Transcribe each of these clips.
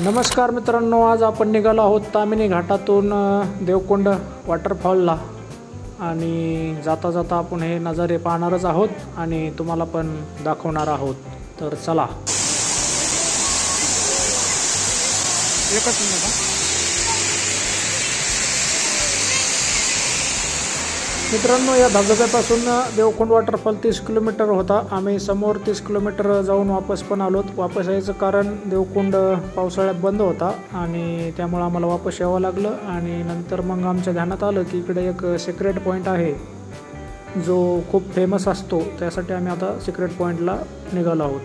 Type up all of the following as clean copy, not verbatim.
नमस्कार मित्रांनो, आज आपण निघालो आहोत तामिनी घाटातून देवकुंड वॉटरफॉलला आणि जाता जाता आपण हे नजारे पाहणारच आहोत आणि तुम्हाला पण दाखवणार आहोत. तर चला. एकच मिनिट. मित्रांनो, या धबधब्यापासून देवकुंड वॉटरफॉल 30 किलोमीटर होता. आम्ही समोर 30 किलोमीटर जाऊन वापस पण आलोत. वापस यायचं कारण देवकुंड पावसाळ्यात बंद होता आणि त्यामुळे आम्हाला वापस यावं लागलं. आणि नंतर मग आमच्या ध्यानात आलं की इकडे एक सिक्रेट पॉईंट आहे जो खूप फेमस असतो. त्यासाठी आम्ही आता सिक्रेट पॉईंटला निघालो आहोत.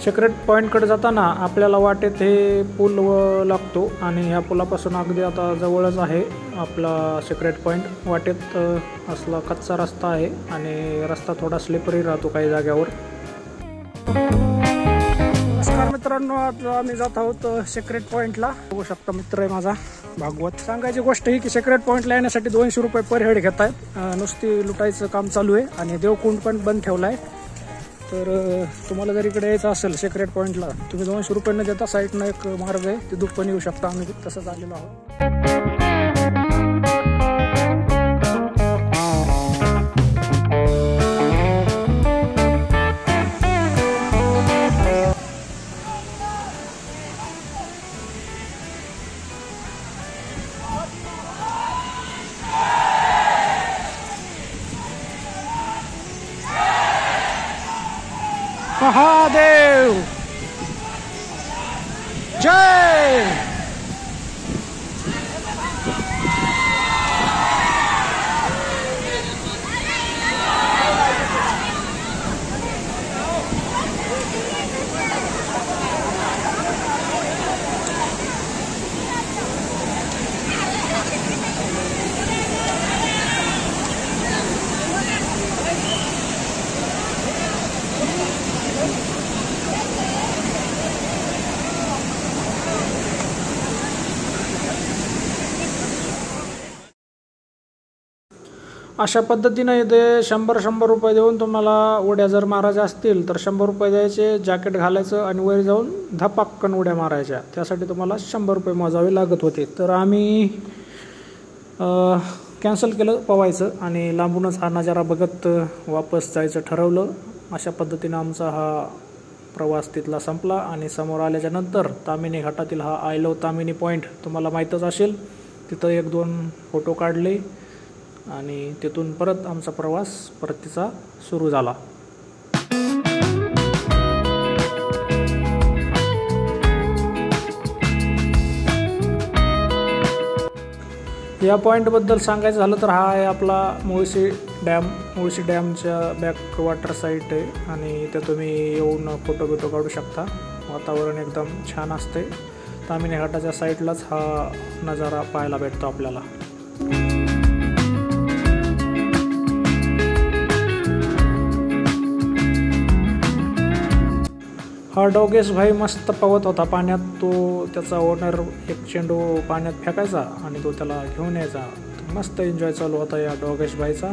सिक्रेट पॉईंटकडे जाताना आपल्याला वाटेत हे पूल लागतो आणि ह्या पुलापासून अगदी आता जवळच आहे आपला सिक्रेट पॉईंट. वाटेत असला कच्चा रस्ता आहे आणि रस्ता थोडा स्लिपरी राहतो काही जाग्यावर. नमस्कार मित्रांनो, आज आम्ही जात आहोत सिक्रेट पॉईंटला. बघू शकता मित्र आहे माझा भागवत. सांगायची गोष्ट ही की सिक्रेट पॉईंटला येण्यासाठी 200 रुपये पर हेड घेत आहेत. नुसती लुटायचं काम चालू आहे आणि देवकुंड पण बंद ठेवला आहे. तर तुम्हाला जर इकडे यायचं असेल सिक्रेट पॉईंटला, तुम्ही 200 रुपये न देता साईडनं एक मार्ग आहे तिथून पण येऊ शकता. आम्ही तसंच आलेलो आहोत. महादेव जय. अशा पद्धतीने इथे 100 रुपये देऊन तुम्हाला उड्या जर मारायच्या असतील तर 100 रुपये द्यायचे, जॅकेट घालायचं आणि वर जाऊन धपाक्कन उड्या मारायच्या. त्यासाठी तुम्हाला 100 रुपये मोजावे लागत होते. तर आम्ही कॅन्सल केलं पवायचं आणि लांबूनच हा नजारा बघत वापस जायचं ठरवलं. अशा पद्धतीनं आमचा हा प्रवास तिथला संपला आणि समोर आल्याच्या नंतर तामिनी घाटातील हा आय लव्ह तामिनी पॉईंट तुम्हाला माहीतच असेल. तिथं 1-2 फोटो काढले आणि तिथून परत आमचा प्रवास परतीचा सुरू झाला. या पॉईंटबद्दल सांगायचं झालं तर हा आहे आपला मुळशी डॅम. मुळशी डॅमच्या बॅक वॉटर साईट आहे आणि इथे तुम्ही येऊन फोटो काढू शकता. वातावरण एकदम छान असते. तामिनी घाटाच्या साईडलाच हा नजारा पाहायला भेटतो आपल्याला. हा डोगेश भाई मस्त पवत होता पाण्यात. तो त्याचा ओनर एक चेंडू पाण्यात फेकायचा आणि तो त्याला घेऊन यायचा. मस्त एन्जॉय चालू होता या डोगेश भाईचा.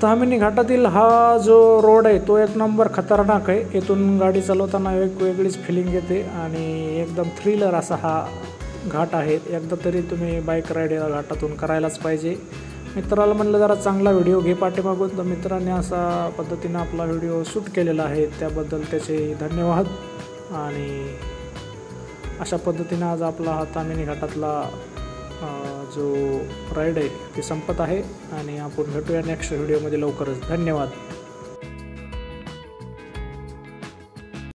तामिनी घाटातील हा जो रोड आहे तो 1 नंबर खतरनाक आहे. इथून गाडी चालवताना वेगळीच फिलिंग येते आणि एकदम थ्रिलर असा हा घाट आहे. एकदा तरी तुम्ही बाईक राईड या घाटातून करायलाच पाहिजे. मित्राला म्हणलं जरा चांगला व्हिडिओ घे पाठीमागून, तर मित्रांनी असा पद्धतीनं आपला व्हिडिओ शूट केलेला आहे. त्याबद्दल त्याचे धन्यवाद. आणि अशा पद्धतीनं आज आपला हा तामिनी घाटातला जो राईड आहे ते संपत आहे आणि आपण भेटूया नेक्स्ट व्हिडिओमध्ये लवकरच. धन्यवाद.